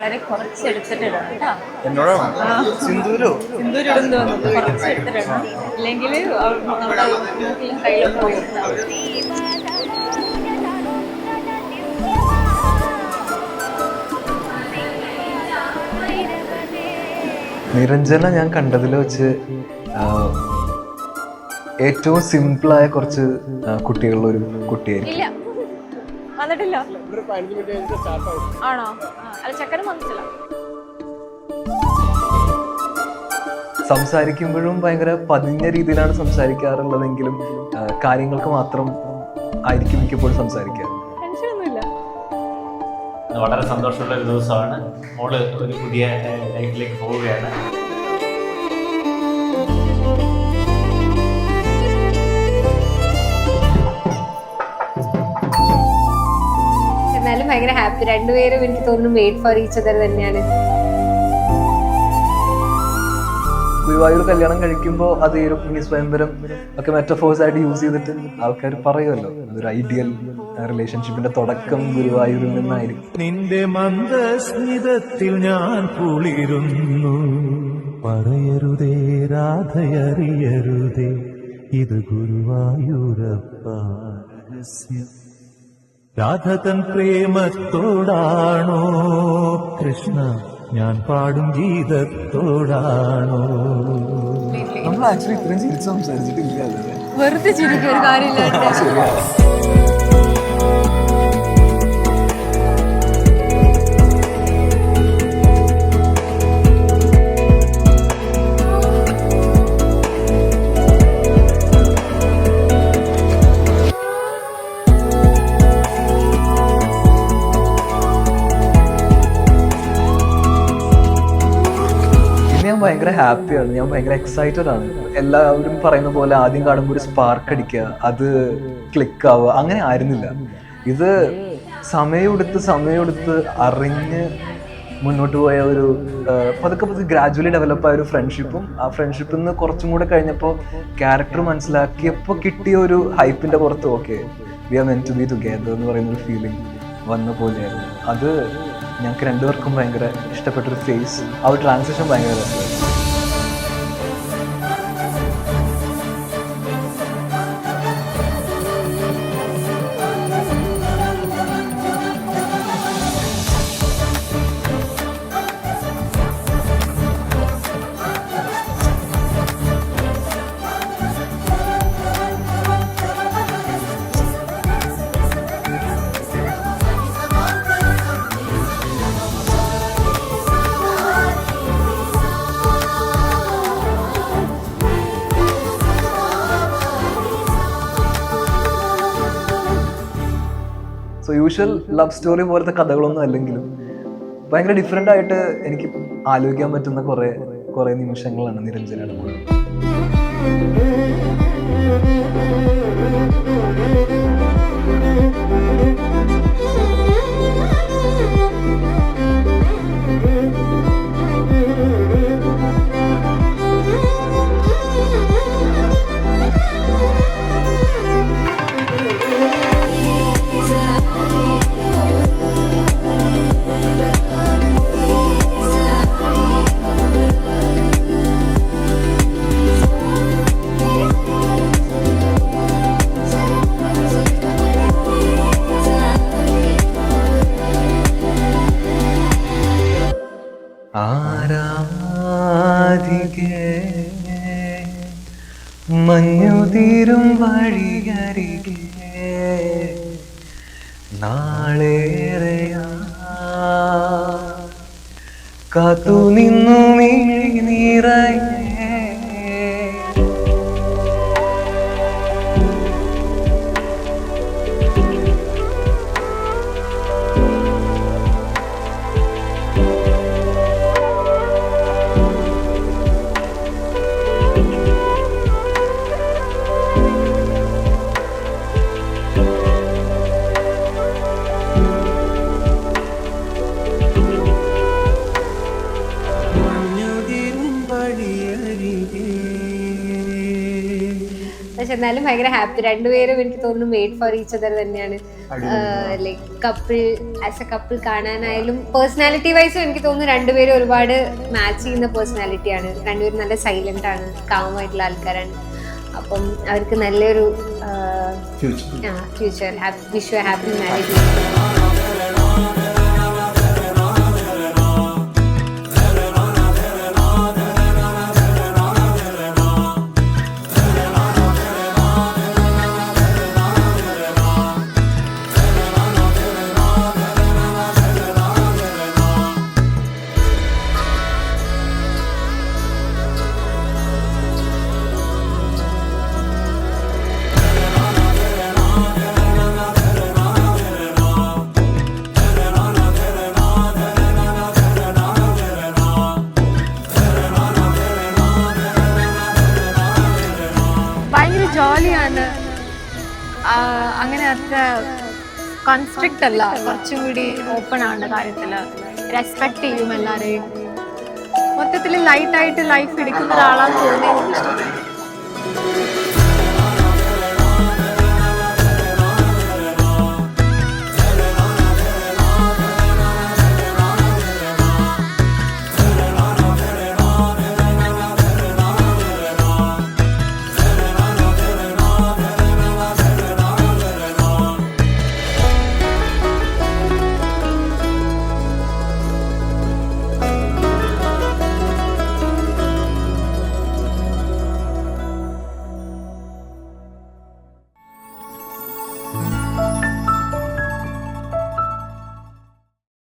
വളരെ കുറച്ചെടുത്തിട്ടിടണം കേട്ടോ. സിന്ദൂരോ സിന്ദൂരിടുന്നു കുറച്ചെടുത്തിടണം, ഇല്ലെങ്കിൽ നമ്മുടെ മൂക്കിലും കയ്യിലൊക്കെ പോയിട്ടുണ്ടാവും. നിരഞ്ജന ഞാൻ കണ്ടതിൽ വെച്ച് ഏറ്റവും സിമ്പിളായ കുറച്ച് കുട്ടികളുള്ള ഒരു കുട്ടിയായിരിക്കും. ഇല്ല, വന്നിട്ടില്ല. ആണോ? അല്ല, ചക്കരം വന്നിട്ടില്ല. സംസാരിക്കുമ്പോഴും ഭയങ്കര പതിഞ്ഞ രീതിയിലാണ് സംസാരിക്കാറുള്ളതെങ്കിലും കാര്യങ്ങൾക്ക് മാത്രം ആയിരിക്കും മിക്കപ്പോഴും സംസാരിക്കുക. ടെൻഷനൊന്നുമില്ല. വളരെ സന്തോഷമുള്ള ഒരു ദിവസമാണ്. മോള് ഒരു പുതിയ ലൈഫിലേക്ക് പോവുകയാണ്. എന്നാലും ഭയങ്കര ഹാപ്പി. രണ്ടുപേരും എനിക്ക് തോന്നുന്നു വെയിറ്റ് ഫോർ ഈച്ച് അതർ തന്നെയാണ്. ഗുരുവായൂർ കല്യാണം കഴിക്കുമ്പോൾ അത് ഈ രുക്മിണി സ്വയംവരം ഒക്കെ മെറ്റഫോഴ്സ് ആയിട്ട് യൂസ് ചെയ്തിട്ട് ആൾക്കാർ പറയുമല്ലോ, അതൊരു ഐഡിയൽ റിലേഷൻഷിപ്പിന്റെ തുടക്കം ഗുരുവായൂരിൽ നിന്നായിരിക്കും. നിന്റെ മന്ദസ്മിതത്തിൽ ഞാൻ കുളിരുന്നു, പറയരുതേ രാധയറിയരുതേ, ഇത് ഗുരുവായൂരപ്പ രഹസ്യം. രാധ തൻ പ്രേമത്തോടാണോ കൃഷ്ണ ഞാൻ പാടും ഗീതത്തോടാണോ? നമ്മൾ ആക്ച്വലി ഇത്രയും ചിരിച്ച് സംസാരിച്ചിട്ടില്ല. വെറുതെ ചിരിക്കും, ഒരു കാര്യമില്ല. ഞാൻ ഭയങ്കര ഹാപ്പിയാണ്, ഞാൻ ഭയങ്കര എക്സൈറ്റഡ് ആണ്. എല്ലാവരും പറയുന്ന പോലെ ആദ്യം കാണുമ്പോൾ ഒരു സ്പാർക്ക് അടിക്കുക, അത് ക്ലിക്ക് ആവുക, അങ്ങനെ ആയിരുന്നില്ല. ഇത് സമയമെടുത്ത് അറിഞ്ഞ് മുന്നോട്ട് പോയ ഒരു പതുക്കെ ഗ്രാജുവലി ഡെവലപ്പ് ആയ ഒരു ഫ്രണ്ട്ഷിപ്പും, ആ ഫ്രണ്ട്ഷിപ്പിൽ നിന്ന് കുറച്ചും കൂടെ കഴിഞ്ഞപ്പോൾ ക്യാരക്ടർ മനസ്സിലാക്കിയപ്പോൾ കിട്ടിയ ഒരു ഹൈപ്പിന്റെ പുറത്ത് okay we are meant to be together എന്ന് പറയുന്ന ഒരു ഫീലിംഗ് വന്ന പോലെയായിരുന്നു. അത് ഞങ്ങൾക്ക് രണ്ടുപേർക്കും ഭയങ്കര ഇഷ്ടപ്പെട്ടൊരു ഫേസ്, ആ ഒരു ട്രാൻസിഷൻ ഭയങ്കര രസമായിരുന്നു. സോ യൂഷ്വൽ ലവ് സ്റ്റോറി പോലത്തെ കഥകളൊന്നും അല്ലെങ്കിലും ഭയങ്കര ഡിഫറെൻ്റ് ആയിട്ട് എനിക്ക് ആലോചിക്കാൻ പറ്റുന്ന കുറേ നിമിഷങ്ങളാണ് നിരഞ്ജനയുടെ കൂടെ. ആരാധികേ മഞ്ഞുതീരും വഴിയരികെ നാളേറെയാ കാത്തു നിന്നു മിഴി നിറയെ. മഞ്ഞുതിരും വഴിയരികെ പക്ഷെ എന്നാലും ഭയങ്കര ഹാപ്പി. രണ്ടുപേരും എനിക്ക് തോന്നുന്നു മെയ്ഡ് ഫോർ ഈച്ച് അതർ തന്നെയാണ്. Like couple as a couple കാണാനായാലും പേഴ്സണാലിറ്റി വൈസും എനിക്ക് തോന്നുന്നു രണ്ടുപേരും ഒരുപാട് മാച്ച് ചെയ്യുന്ന പേഴ്സണാലിറ്റിയാണ്. രണ്ടുപേരും നല്ല സൈലന്റ് ആണ്, കാമായിട്ടുള്ള ആൾക്കാരാണ്. അപ്പം അവർക്ക് നല്ലൊരു future. Wish you happy marriage. ഭയങ്കര ജോലിയാണ്. അങ്ങനെ അത്ര കൺസ്ട്രിക്റ്റ് അല്ല, കുറച്ചും കൂടി ഓപ്പൺ ആണ് കാര്യത്തിൽ. റെസ്പെക്ട് ചെയ്യും എല്ലാവരെയും. മൊത്തത്തിൽ ലൈറ്റായിട്ട് ലൈഫ് എടുക്കുന്ന ഒരാളാന്ന് തോന്നിയത്.